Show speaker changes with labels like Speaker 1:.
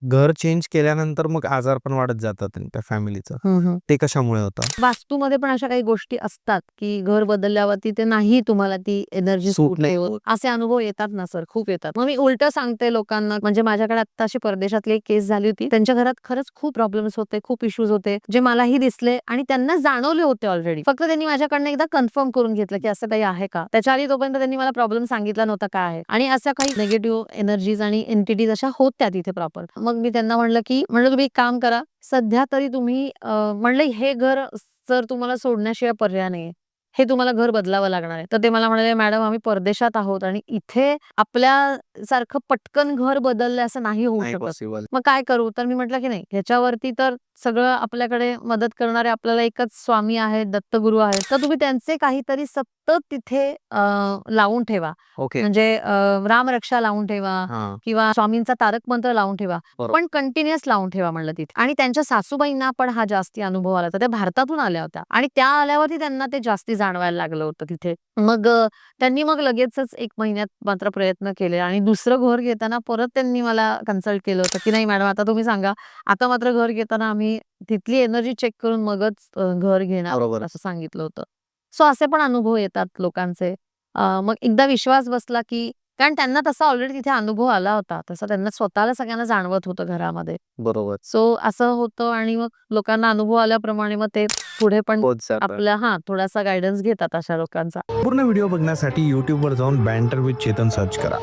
Speaker 1: घर चेंज केल्यानंतर मग आजार पण वाढत जातात त्या फॅमिलीचं. ते कशामुळे होतं?
Speaker 2: वास्तूमध्ये पण अशा काही गोष्टी असतात की घर बदलल्यावरती ते नाही तुम्हाला ती एनर्जी
Speaker 1: सूट
Speaker 2: सूट
Speaker 1: नाही
Speaker 2: होत.
Speaker 1: होत.
Speaker 2: असे अनुभव येतात ना सर, खूप येतात. मग मी उलट सांगते लोकांना, म्हणजे माझ्याकडे आता अशी परदेशातली एक केस झाली होती. त्यांच्या घरात खरंच खूप प्रॉब्लेम्स होते, खूप इश्यूज होते, जे मलाही दिसले आणि त्यांना जाणवले होते ऑलरेडी. फक्त त्यांनी माझ्याकडनं एकदा कन्फर्म करून घेतलं की असं काही आहे का. त्याच्या आधी तोपर्यंत त्यांनी मला प्रॉब्लेम सांगितला नव्हता काय आहे, आणि अशा काही निगेटिव्ह एनर्जीज आणि एंटिटीज अशा होत्या तिथे प्रॉपर. मग मी त्यांना म्हणलं की तुम्ही एक काम करा, सध्या तरी तुम्ही म्हणलं हे घर जर तुम्हाला सोडण्याशिवाय पर्याय नाहीये, हे तुम्हाला घर बदलावं लागणार आहे. तर ते मला म्हणाले, मॅडम आम्ही परदेशात आहोत आणि इथे आपल्यासारखं पटकन घर बदललं असं नाही होऊ
Speaker 1: नाही
Speaker 2: शकत.
Speaker 1: पॉसिबल.
Speaker 2: मग काय करू? तर मी म्हटलं की नाही, ह्याच्यावरती तर सगळं आपल्याकडे मदत करणारे आपल्याला एकच स्वामी आहेत, दत्तगुरू आहेत. तर तुम्ही त्यांचे काहीतरी सतत तिथे लावून ठेवा.
Speaker 1: ओके.
Speaker 2: म्हणजे रामरक्षा लावून ठेवा
Speaker 1: हां.
Speaker 2: किंवा स्वामींचा तारक मंत्र लावून ठेवा.
Speaker 1: बरोबर.
Speaker 2: पण कंटिन्युअस लावून ठेवा म्हणलं तिथे. आणि त्यांच्या सासूबाईंना पण हा जास्ती अनुभव आला होता. त्या भारतातून आल्या होत्या आणि त्या आल्यावरती त्यांना ते जास्ती जाणवायला लागलं होतं तिथे. मग त्यांनी मग लगेचच 1 महिन्यात मात्र प्रयत्न केले आणि दुसरं घर घेताना परत त्यांनी मला कन्सल्ट केलं होतं की नाही मॅडम, आता तुम्ही सांगा, आता मात्र घर घेताना आम्ही तिथली एनर्जी चेक करून मगच घर घेणार
Speaker 1: बरोबर.
Speaker 2: असं सांगितलं होतं. सो असे पण अनुभव येतात लोकांचे. मग एकदा विश्वास बसला की, कारण त्यांना तसा ऑलरेडी तिथे अनुभव आला होता. तसं त्यांना स्वतःला सगळ्यांना जाणवत होतं घरामध्ये.
Speaker 1: बरोबर.
Speaker 2: सो असं होतं आणि मग लोकांना अनुभव आल्याप्रमाणे मग ते पुढे पण
Speaker 1: होत जातं.
Speaker 2: आपल्या थोडासा गाईडन्स घेतात अशा लोकांचा.
Speaker 1: पूर्ण व्हिडिओ बघण्यासाठी YouTubeवर जाऊन बँटर विथ चेतन सर्च करा.